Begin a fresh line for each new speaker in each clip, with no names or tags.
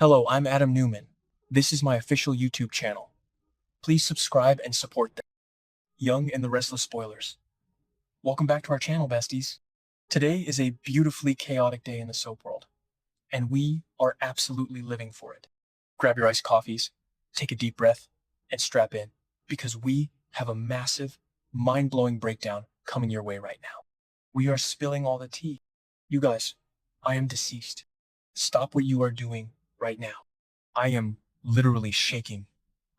Hello, I'm Adam Newman. This is my official YouTube channel. Please subscribe and support them. Young and the Restless Spoilers. Welcome back to our channel, besties. Today is a beautifully chaotic day in the soap world, and we are absolutely living for it. Grab your iced coffees, take a deep breath, and strap in, because we have a massive, mind-blowing breakdown coming your way right now. We are spilling all the tea. You guys, I am deceased. Stop what you are doing right now. I am literally shaking.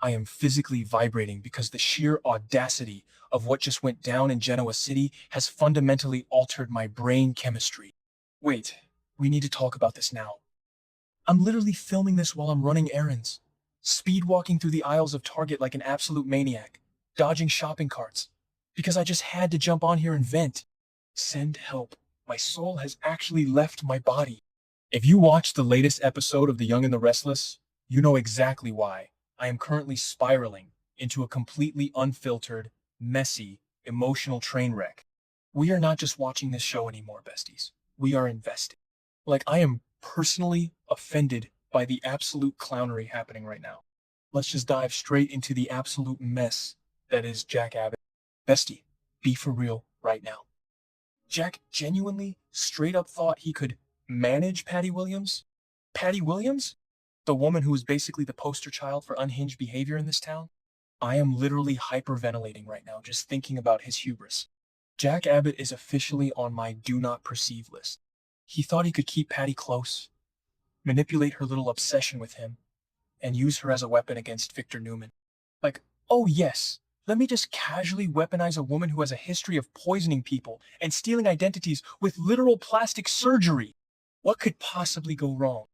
I am physically vibrating because the sheer audacity of what just went down in Genoa City has fundamentally altered my brain chemistry. Wait, we need to talk about this now. I'm literally filming this while I'm running errands, speed walking through the aisles of Target like an absolute maniac, dodging shopping carts, because I just had to jump on here and vent. Send help. My soul has actually left my body. If you watched the latest episode of The Young and the Restless, you know exactly why I am currently spiraling into a completely unfiltered, messy, emotional train wreck. We are not just watching this show anymore, besties. We are invested. Like, I am personally offended by the absolute clownery happening right now. Let's just dive straight into the absolute mess that is Jack Abbott. Bestie, be for real right now. Jack genuinely, straight up thought he could manage Patty Williams? Patty Williams? The woman who is basically the poster child for unhinged behavior in this town? I am literally hyperventilating right now just thinking about his hubris. Jack Abbott is officially on my do not perceive list. He thought he could keep Patty close, manipulate her little obsession with him, and use her as a weapon against Victor Newman. Like, oh yes, let me just casually weaponize a woman who has a history of poisoning people and stealing identities with literal plastic surgery. What could possibly go wrong?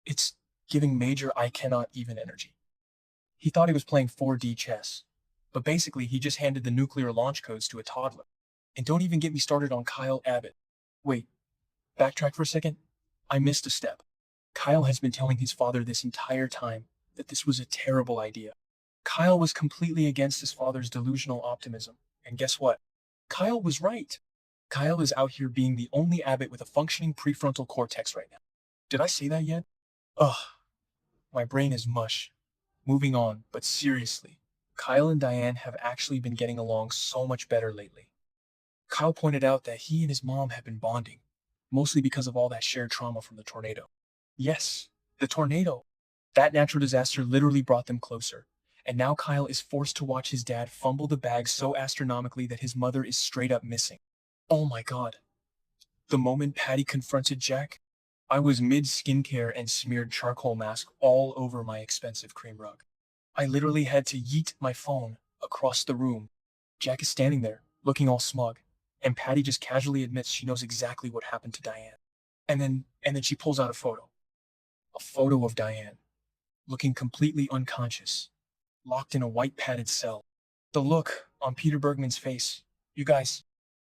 It's giving major I cannot even energy. He thought he was playing 4D chess, but basically he just handed the nuclear launch codes to a toddler. And don't even get me started on Kyle Abbott. Wait, backtrack for a second. I missed a step. Kyle has been telling his father this entire time that this was a terrible idea. Kyle was completely against his father's delusional optimism. And guess what? Kyle was right. Kyle is out here being the only Abbott with a functioning prefrontal cortex right now. Did I say that yet? Ugh, my brain is mush. Moving on, but seriously, Kyle and Diane have actually been getting along so much better lately. Kyle pointed out that he and his mom have been bonding, mostly because of all that shared trauma from the tornado. Yes, the tornado. That natural disaster literally brought them closer, and now Kyle is forced to watch his dad fumble the bag so astronomically that his mother is straight up missing. Oh my god. The moment Patty confronted Jack, I was mid-skincare and smeared charcoal mask all over my expensive cream rug. I literally had to yeet my phone across the room. Jack is standing there, looking all smug, and Patty just casually admits she knows exactly what happened to Diane. And then she pulls out a photo. A photo of Diane, looking completely unconscious, locked in a white padded cell. The look on Peter Bergman's face, you guys,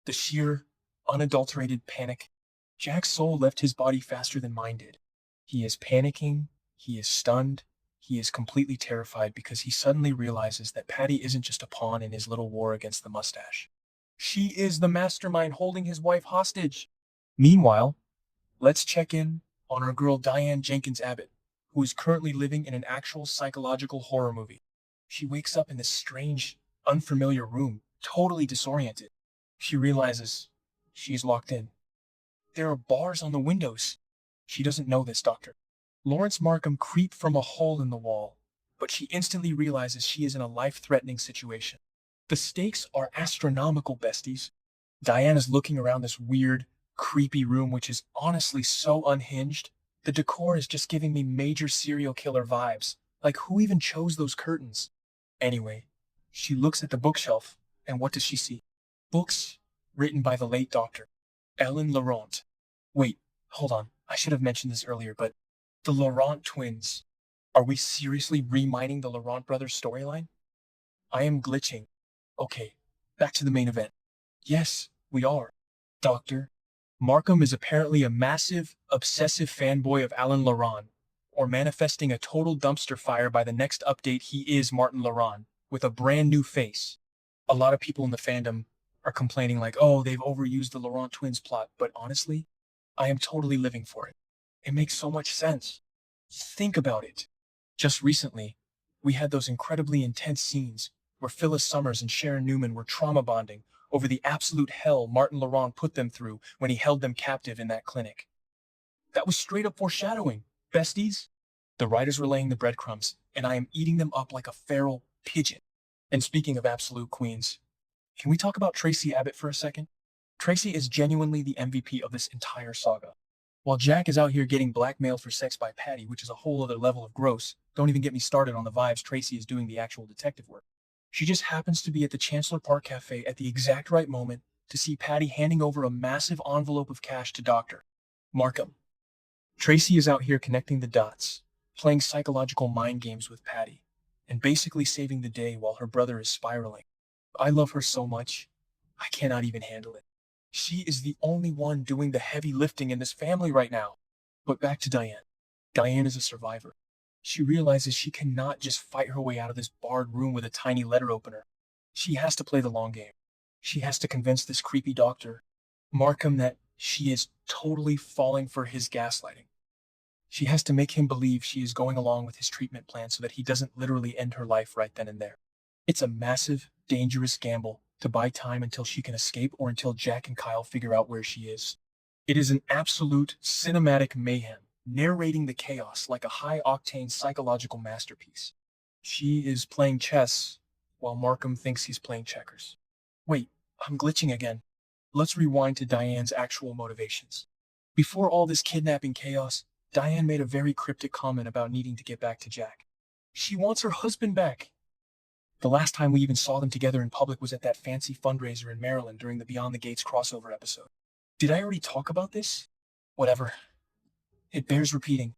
the sheer, unadulterated panic. Jack's soul left his body faster than mine did. He is panicking, he is stunned, he is completely terrified because he suddenly realizes that Patty isn't just a pawn in his little war against the mustache. She is the mastermind holding his wife hostage. Meanwhile, let's check in on our girl Diane Jenkins Abbott, who is currently living in an actual psychological horror movie. She wakes up in this strange, unfamiliar room, totally disoriented. She realizes she's locked in. There are bars on the windows. She doesn't know this, Doctor. Lawrence Markham creeped from a hole in the wall, but she instantly realizes she is in a life-threatening situation. The stakes are astronomical, besties. Diane is looking around this weird, creepy room, which is honestly so unhinged. The decor is just giving me major serial killer vibes. Like, who even chose those curtains? Anyway, she looks at the bookshelf, and what does she see? Books written by the late Dr. Ellen Laurent. Wait, hold on. I should have mentioned this earlier, but the Laurent twins. Are we seriously remining the Laurent brothers storyline? I am glitching. Okay, back to the main event. Yes, we are. Dr. Markham is apparently a massive, obsessive fanboy of Alan Laurent, or manifesting a total dumpster fire by the next update. He is Martin Laurent, with a brand new face. A lot of people in the fandom are complaining like, oh, they've overused the Laurent twins plot, but honestly, I am totally living for it. It makes so much sense. Think about it. Just recently, we had those incredibly intense scenes where Phyllis Summers and Sharon Newman were trauma bonding over the absolute hell Martin Laurent put them through when he held them captive in that clinic. That was straight up foreshadowing, besties. The writers were laying the breadcrumbs, and I am eating them up like a feral pigeon. And speaking of absolute queens, can we talk about Tracy Abbott for a second? Tracy is genuinely the MVP of this entire saga. While Jack is out here getting blackmailed for sex by Patty, which is a whole other level of gross, don't even get me started on the vibes Tracy is doing the actual detective work. She just happens to be at the Chancellor Park Cafe at the exact right moment to see Patty handing over a massive envelope of cash to Dr. Markham. Tracy is out here connecting the dots, playing psychological mind games with Patty, and basically saving the day while her brother is spiraling. I love her so much, I cannot even handle it. She is the only one doing the heavy lifting in this family right now. But back to Diane. Diane is a survivor. She realizes she cannot just fight her way out of this barred room with a tiny letter opener. She has to play the long game. She has to convince this creepy Dr. Markham that she is totally falling for his gaslighting. She has to make him believe she is going along with his treatment plan so that he doesn't literally end her life right then and there. It's a massive, dangerous gamble to buy time until she can escape or until Jack and Kyle figure out where she is. It is an absolute cinematic mayhem, narrating the chaos like a high-octane psychological masterpiece. She is playing chess while Markham thinks he's playing checkers. Wait, I'm glitching again. Let's rewind to Diane's actual motivations. Before all this kidnapping chaos, Diane made a very cryptic comment about needing to get back to Jack. She wants her husband back. The last time we even saw them together in public was at that fancy fundraiser in Maryland during the Beyond the Gates crossover episode. Did I already talk about this? Whatever. It bears repeating.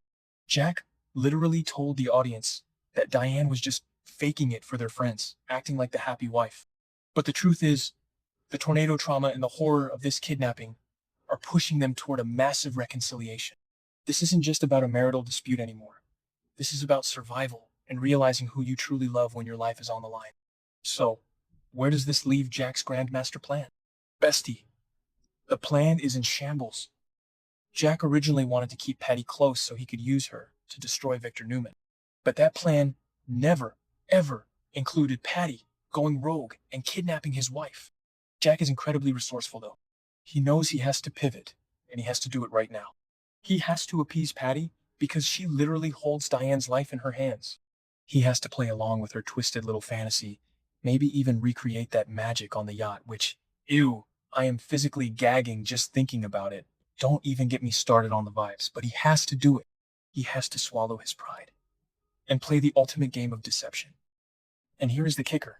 Jack literally told the audience that Diane was just faking it for their friends, acting like the happy wife. But the truth is, the tornado trauma and the horror of this kidnapping are pushing them toward a massive reconciliation. This isn't just about a marital dispute anymore. This is about survival and realizing who you truly love when your life is on the line. So, where does this leave Jack's grand master plan? Bestie, the plan is in shambles. Jack originally wanted to keep Patty close so he could use her to destroy Victor Newman. But that plan never, ever included Patty going rogue and kidnapping his wife. Jack is incredibly resourceful though. He knows he has to pivot, and he has to do it right now. He has to appease Patty because she literally holds Diane's life in her hands. He has to play along with her twisted little fantasy, maybe even recreate that magic on the yacht, which, ew, I am physically gagging just thinking about it. Don't even get me started on the vibes, but he has to do it. He has to swallow his pride and play the ultimate game of deception. And here is the kicker.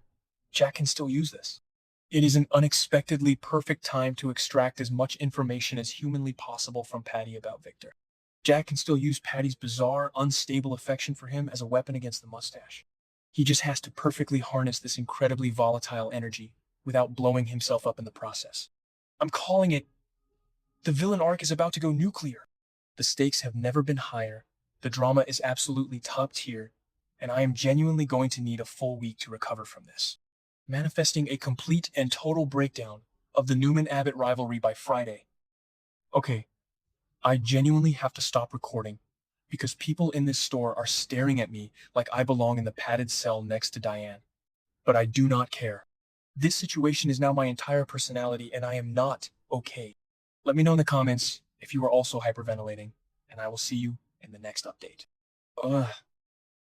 Jack can still use this. It is an unexpectedly perfect time to extract as much information as humanly possible from Patty about Victor. Jack can still use Patty's bizarre, unstable affection for him as a weapon against the mustache. He just has to perfectly harness this incredibly volatile energy without blowing himself up in the process. I'm calling it, the villain arc is about to go nuclear. The stakes have never been higher, the drama is absolutely top tier, and I am genuinely going to need a full week to recover from this. Manifesting a complete and total breakdown of the Newman-Abbott rivalry by Friday. Okay, I genuinely have to stop recording because people in this store are staring at me like I belong in the padded cell next to Diane. But I do not care. This situation is now my entire personality and I am not okay. Let me know in the comments if you are also hyperventilating, and I will see you in the next update. Ugh.